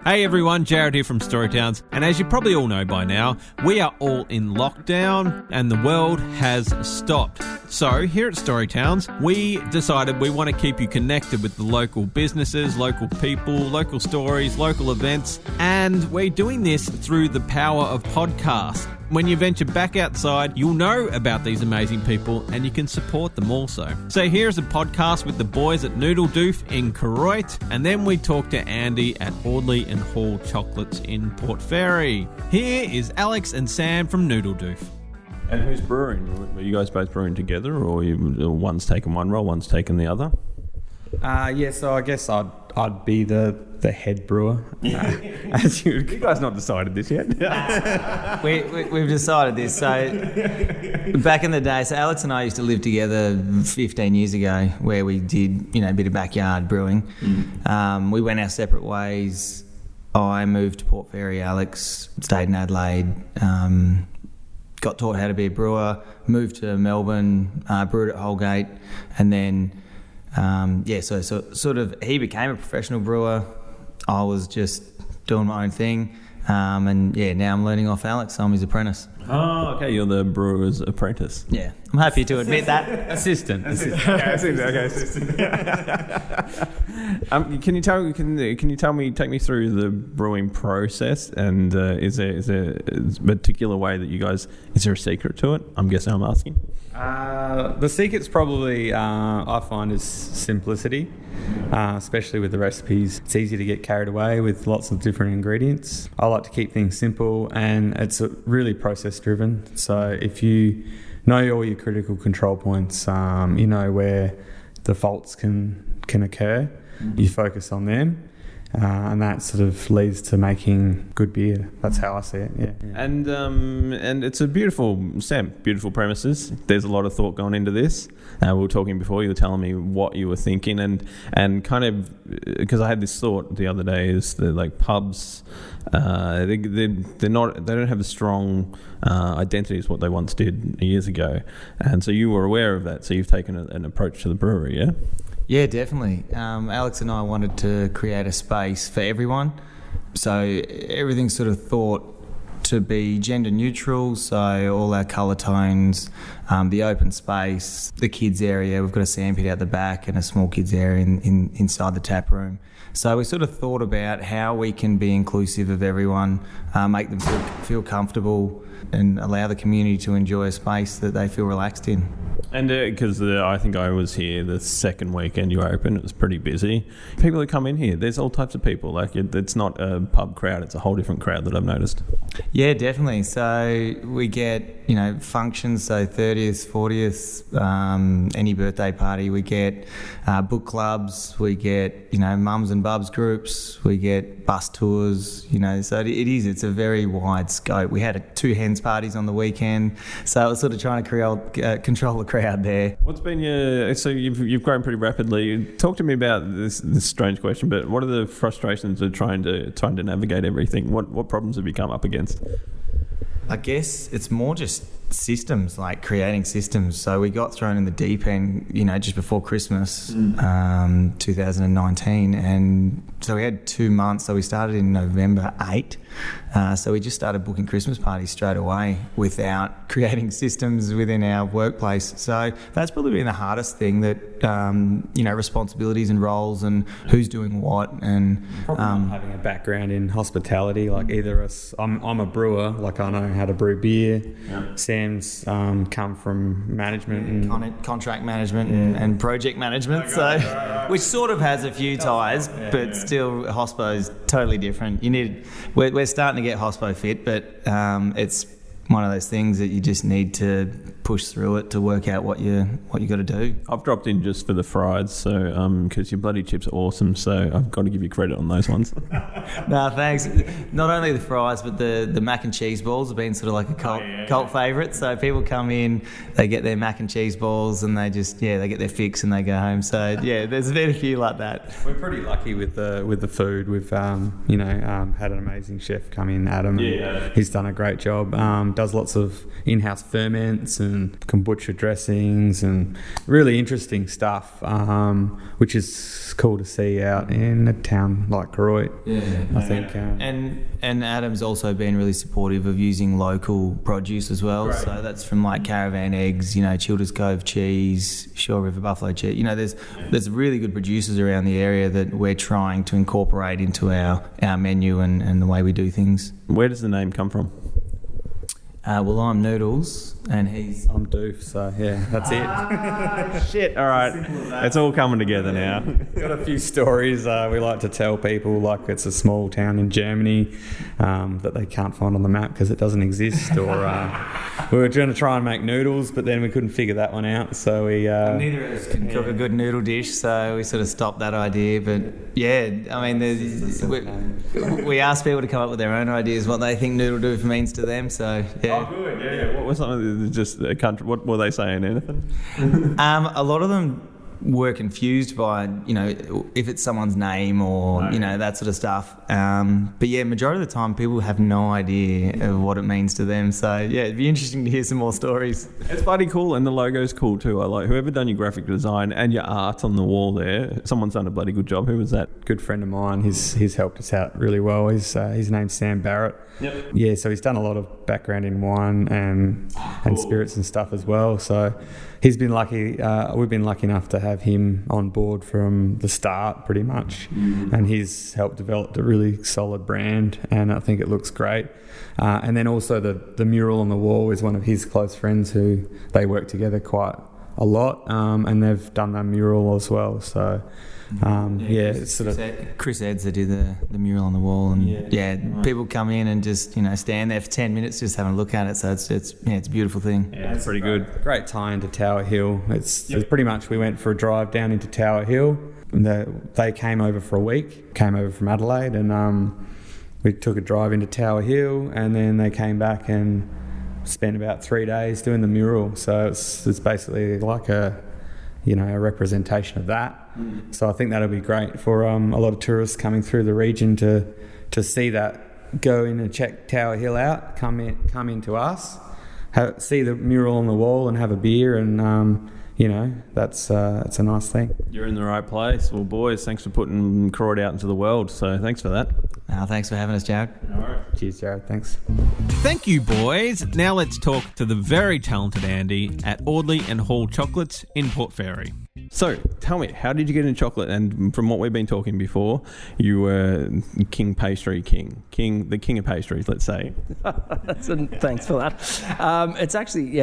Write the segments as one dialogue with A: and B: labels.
A: Hey everyone, Jared here from Storytowns, and as you probably all know by now, we are all in lockdown and the world has stopped. So here at Storytowns, we decided we want to keep you connected with the local businesses, local people, local stories, local events, and we're doing this through the power of podcasts. When you venture back outside, you'll know about these amazing people and you can support them also. So here's a podcast with the boys at Noodledoof in Koroit, and then we talk to Andy at Audley and Hall Chocolates in Port Fairy. Here is Alex and Sam from Noodledoof.
B: And who's brewing? Are you guys both brewing together, or one's taken one role, one's taken the other?
C: So I guess I'd be the head brewer.
B: As you guys not decided this yet?
D: We've decided this. So back in the day, so Alex and I used to live together 15 years ago, where we did a bit of backyard brewing. We went our separate ways. I moved to Port Fairy. Alex stayed in Adelaide. Got taught how to be a brewer. Moved to Melbourne. Brewed at Holgate, and then. So sort of he became a professional brewer. I was just doing my own thing. Now I'm learning off Alex. I'm his apprentice.
B: Oh, okay. You're the brewer's apprentice.
D: Yeah. I'm happy to admit that.
B: Assistant. Okay. Can you tell me, take me through the brewing process, and is there a particular way that you guys, is there a secret to it? I'm guessing I'm asking.
C: The secret's probably, I find, is simplicity, especially with the recipes. It's easy to get carried away with lots of different ingredients. I like to keep things simple, and it's really process-driven. So if you know all your critical control points, you know where the faults can occur, you focus on them. And that sort of leads to making good beer. That's how I see it. Yeah.
B: And it's a beautiful premises. There's a lot of thought going into this. We were talking before. You were telling me what you were thinking, and kind of because I had this thought the other day is that like pubs, they don't have a strong identity as what they once did years ago, and so you were aware of that. So you've taken an approach to the brewery, yeah.
D: Yeah, definitely. Alex and I wanted to create a space for everyone. So everything's sort of thought to be gender neutral. So all our colour tones, the open space, the kids area. We've got a sandpit out the back and a small kids area inside the tap room. So we sort of thought about how we can be inclusive of everyone, make them feel comfortable, and allow the community to enjoy a space that they feel relaxed in.
B: And because I think I was here the second weekend you opened, it was pretty busy. People who come in here, there's all types of people. Like it's not a pub crowd; it's a whole different crowd that I've noticed.
D: Yeah, definitely. So we get functions, so 30th, 40th, any birthday party. We get book clubs. We get mums and bubs groups. We get bus tours. So it's a very wide scope. We had 2 hens parties on the weekend, so it was sort of trying to control the crowd there.
B: What's been so you've grown pretty rapidly. Talk to me about this strange question, but what are the frustrations of trying to navigate everything? What problems have you come up against?
D: I guess it's more just systems, like creating systems. So we got thrown in the deep end, just before Christmas, 2019, and so we had 2 months. So we started in November 8. So we just started booking Christmas parties straight away without creating systems within our workplace. So that's probably been the hardest thing, that responsibilities and roles and who's doing what, and
C: probably not having a background in hospitality like either of us. I'm a brewer, like I know how to brew beer. Yeah. Sam's come from management and
D: contract management and project management, which sort of has a few ties, but still hospo is totally different. We're starting to get hospo fit, but it's one of those things that you just need to push through it to work out what you got to do.
B: I've dropped in just for the fries, so because your bloody chips are awesome, so I've got to give you credit on those ones.
D: No, thanks. Not only the fries, but the mac and cheese balls have been sort of like a cult favourite. So people come in, they get their mac and cheese balls, and they just they get their fix and they go home. So there's been a few like that.
C: We're pretty lucky with the food. We've had an amazing chef come in, Adam. Yeah. He's done a great job. does lots of in-house ferments and kombucha dressings and really interesting stuff, which is cool to see out in a town like Koroit. I think.
D: And Adam's also been really supportive of using local produce as well. Right. So that's from like Caravan Eggs, Childers Cove cheese, Shore River Buffalo cheese. There's really good producers around the area that we're trying to incorporate into our menu and the way we do things.
B: Where does the name come from?
D: Well, I'm Noodles, and
C: I'm Doof, so yeah, that's it.
B: Shit, all right. It's all coming together now.
C: Got a few stories we like to tell people, like it's a small town in Germany that they can't find on the map because it doesn't exist, or we were going to try and make noodles, but then we couldn't figure that one out, so we...
D: Neither of us can cook a good noodle dish, so we sort of stopped that idea, but yeah, I mean, we asked people to come up with their own ideas, what they think Noodledoof means to them, so yeah.
B: Oh, good. Yeah. What was something? Just a country. What were they saying? Anything?
D: A lot of them were confused by if it's someone's name or that sort of stuff. But yeah, majority of the time people have no idea of what it means to them. So yeah, it'd be interesting to hear some more stories.
B: It's bloody cool, and the logo's cool too. I like whoever done your graphic design and your art on the wall there. Someone's done a bloody good job. Who was that?
C: Good friend of mine. He's helped us out really well. His name's Sam Barrett.
B: Yep.
C: Yeah, so he's done a lot of background in wine and spirits and stuff as well. So he's been lucky. We've been lucky enough to have him on board from the start, pretty much. And he's helped develop a really solid brand, and I think it looks great. And then also the mural on the wall is one of his close friends who they work together quite a lot, and they've done that mural as well. So.
D: Chris Edser did the mural on the wall, and people come in and just stand there for 10 minutes just having a look at it. So it's a beautiful thing.
B: Yeah, it's pretty good.
C: Great tie into Tower Hill. It's pretty much we went for a drive down into Tower Hill. They came over for a week. Came over from Adelaide, and we took a drive into Tower Hill, and then they came back and spent about 3 days doing the mural. So it's basically like a representation of that. So I think that'll be great for a lot of tourists coming through the region to see that, go in and check Tower Hill out, come into us, see the mural on the wall and have a beer, and that's a nice thing.
B: You're in the right place. Well, boys, thanks for putting Koroit out into the world. So thanks for that.
D: Thanks for having us, Jared.
B: All right.
C: Cheers, Jared. Thanks.
A: Thank you, boys. Now let's talk to the very talented Andy at Audley and Hall Chocolates in Port Fairy.
B: So, tell me, how did you get into chocolate? And from what we've been talking before, you were the king of pastries, let's say.
E: Thanks for that. It's actually,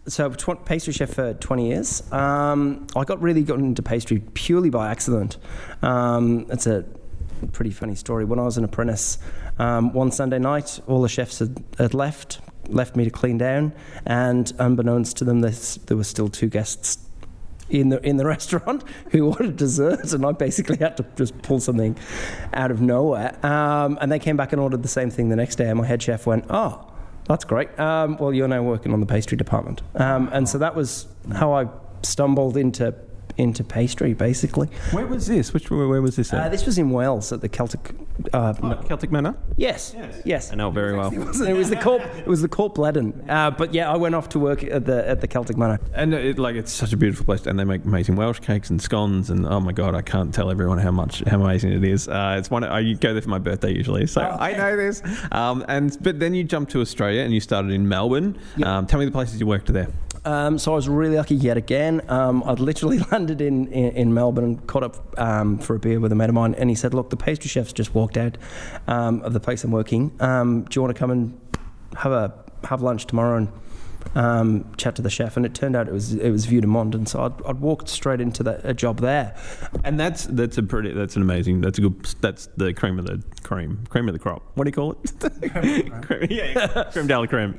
E: so pastry chef for 20 years. I got into pastry purely by accident. It's a pretty funny story. When I was an apprentice, one Sunday night, all the chefs had left me to clean down, and unbeknownst to them, there were still two guests in the restaurant who wanted dessert, and I basically had to just pull something out of nowhere. And they came back and ordered the same thing the next day, and my head chef went, "Oh, that's great. Well, you're now working on the pastry department." And so that was how I stumbled into pastry, basically.
B: Where was this? Where was this at?
E: This was in Wales at the Celtic...
B: Celtic Manor?
E: Yes. I
B: know it very well.
E: It was the Corp Leden. But yeah, I went off to work at the Celtic Manor.
B: And it's such a beautiful place, and they make amazing Welsh cakes and scones, and oh my god, I can't tell everyone how amazing it is. It's one I go there for my birthday usually, so I know this. But then you jumped to Australia and you started in Melbourne. Yep. Tell me the places you worked there.
E: So I was really lucky yet again. I'd literally landed in Melbourne and caught up for a beer with a mate of mine, and he said, "Look, the pastry chef's just walked out of the place I'm working. Do you want to come and have lunch tomorrow and chat to the chef?" And it turned out it was Vue de Monde, and so I'd walked straight into a job there.
B: And that's the cream of the crop. What do you call it? Creme de la creme.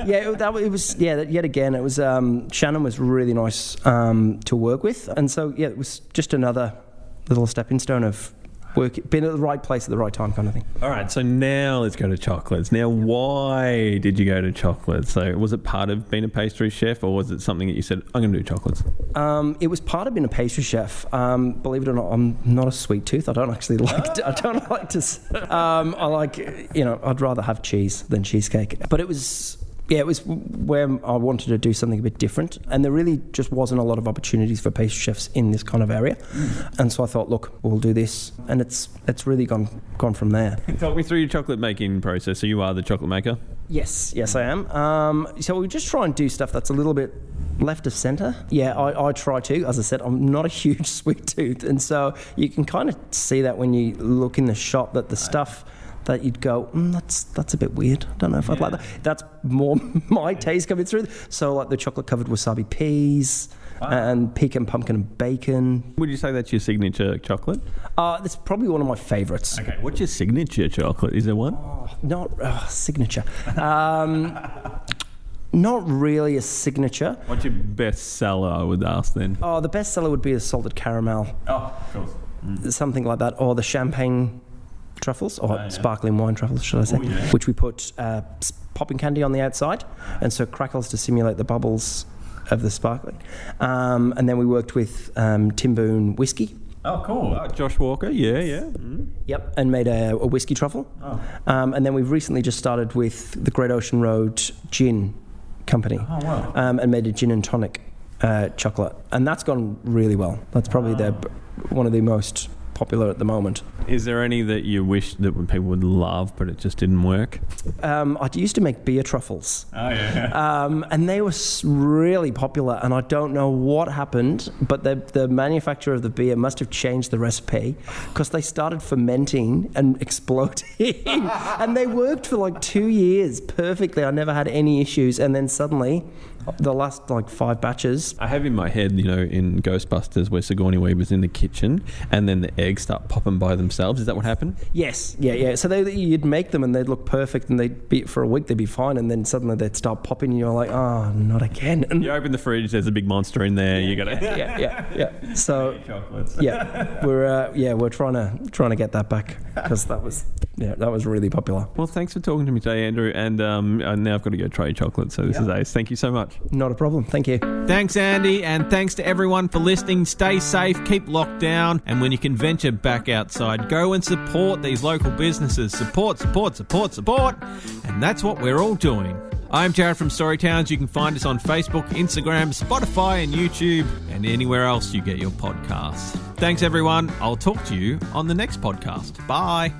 E: Yet again, it was Shannon was really nice to work with, and so it was just another little stepping stone of been at the right place at the right time kind of thing.
B: All right, so now let's go to chocolates. Now, why did you go to chocolates? So was it part of being a pastry chef, or was it something that you said, I'm going to do chocolates?
E: It was part of being a pastry chef. Believe it or not, I'm not a sweet tooth. I don't actually like I don't like to... I like, I'd rather have cheese than cheesecake. But it was where I wanted to do something a bit different, and there really just wasn't a lot of opportunities for pastry chefs in this kind of area. And so I thought, look, we'll do this, and it's really gone from there.
B: Talk me through your chocolate making process. So you are the chocolate maker?
E: Yes, I am. So we just try and do stuff that's a little bit left of centre. Yeah, I try to. As I said, I'm not a huge sweet tooth, and so you can kind of see that when you look in the shop that the stuff that you'd go, that's a bit weird. I don't know if I'd like that. That's more my taste coming through. So like the chocolate covered wasabi peas and pecan pumpkin and bacon.
B: Would you say that's your signature chocolate?
E: That's probably one of my favourites.
B: Okay, what's your signature chocolate? Is there one?
E: Signature. Not really a signature.
B: What's your best seller, I would ask then?
E: The best seller would be the salted caramel.
B: Oh, of course.
E: Something like that. Or the champagne truffles, or sparkling wine truffles, should I say, which we put popping candy on the outside, and so crackles to simulate the bubbles of the sparkling. And then we worked with Timboon whiskey.
B: Oh, cool. Josh Walker, yeah.
E: Yep, and made a whiskey truffle. And then we've recently just started with the Great Ocean Road Gin Company. Oh, wow. And made a gin and tonic chocolate. And that's gone really well. That's probably one of the most popular at the moment.
B: Is there any that you wish that people would love, but it just didn't work?
E: I used to make beer truffles.
B: Oh, yeah.
E: And they were really popular, and I don't know what happened, but the manufacturer of the beer must have changed the recipe, because they started fermenting and exploding. And they worked for like 2 years perfectly. I never had any issues. And then suddenly, the last 5 batches...
B: I have in my head, in Ghostbusters, where Sigourney Weaver's in the kitchen, and then the eggs start popping by themselves. Is that what happened?
E: Yes, yeah. So you'd make them and they'd look perfect, and they'd be, for a week they'd be fine, and then suddenly they'd start popping, and you're like, oh, not again. And
B: you open the fridge, there's a big monster in there. You got to
E: yeah. So we're trying to get that back, because that was really popular.
B: Well, thanks for talking to me today, Andrew, and now I've got to go try chocolate. So this is ace. Thank you so much.
E: Not a problem. Thank you.
A: Thanks, Andy, and thanks to everyone for listening. Stay safe, keep locked down, and when you can venture back outside, go and support these local businesses. Support, and that's what we're all doing. I'm Jared from Storytowns. You can find us on Facebook, Instagram, Spotify and YouTube, and anywhere else you get your podcasts. Thanks, everyone. I'll talk to you on the next podcast. Bye.